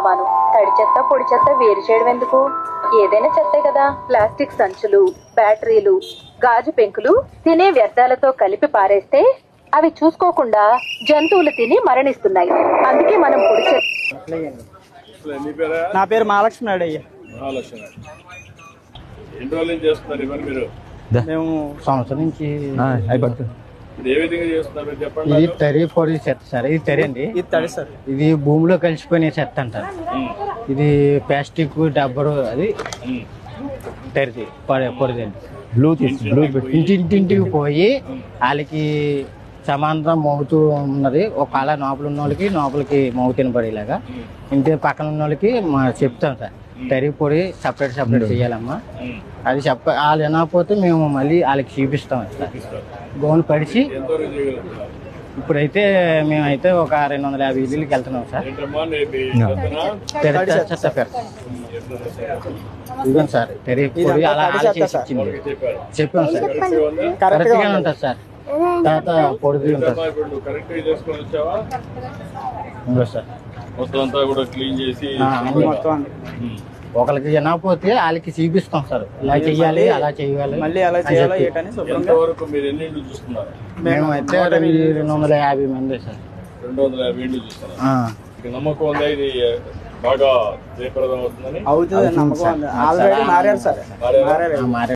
సామాను. తడి చెత్త పొడి చెత్త వేరు చేయడం ఎందుకు? ఏదైనా చెత్తే కదా. ప్లాస్టిక్ సంచులు, బ్యాటరీలు, గాజు పెంకులు తినే వ్యర్థాలతో కలిపి పారేస్తే అవి చూసుకోకుండా జంతువులు తిని మరణిస్తున్నాయి. అందుకే మనం పొడి చెత్త. నా పేరు మహాలక్ష్మి నాయుడు అయ్యా. మేము సంవత్సరం నుంచి అయిపోతుంది. చెప్పండి. ఇది తరి పొడి చెత్త సార్. ఇది తరి అండి. ఇది తడి సార్. ఇది భూమిలో కలిసిపోయిన చెత్త అంటారు. ఇది ప్లాస్టిక్ డబ్బరు అది తరిది పొడిదండి. ఇంటింటికి పోయి వాళ్ళకి సమాంతరం మోగుతూ ఉన్నది. ఒకవేళ లోపల ఉన్న వాళ్ళకి లోపలికి మోగు తినబడేలాగా, ఇంటి పక్కన ఉన్న వాళ్ళకి చెప్తాం సార్. తరి పొడి సపరేట్ చేయాలమ్మా. అది వాళ్ళు వినకపోతే మేము మళ్ళీ వాళ్ళకి చూపిస్తాం సార్. గోను పడిచి ఇప్పుడైతే మేమైతే ఒక 250 ఇళ్ళకి వెళ్తున్నాం సార్. ఇదిగోండి సార్ తెరి పొడి అలా చేసి ఇచ్చింది. చెప్పాం సార్. కరెక్ట్గానే ఉంటుంది సార్. తర్వాత పొడి ఉంటుంది సార్. ఒకరికి వినకపోతే వాళ్ళకి చూపిస్తాం సార్. ఇలా చెయ్యాలి, అలా చెయ్యాలి, మళ్ళీ అలా చేయాలి. మేమైతే 250 మంది సార్. 250 ఏళ్ళు చూస్తున్నారు. నమ్మకం ఉందా ఇది బాగా జయప్రదం అవుతుందని? అవుతుంది, నమ్మకం ఉంది. ఆల్రెడీ మారారు సార్. మారారు.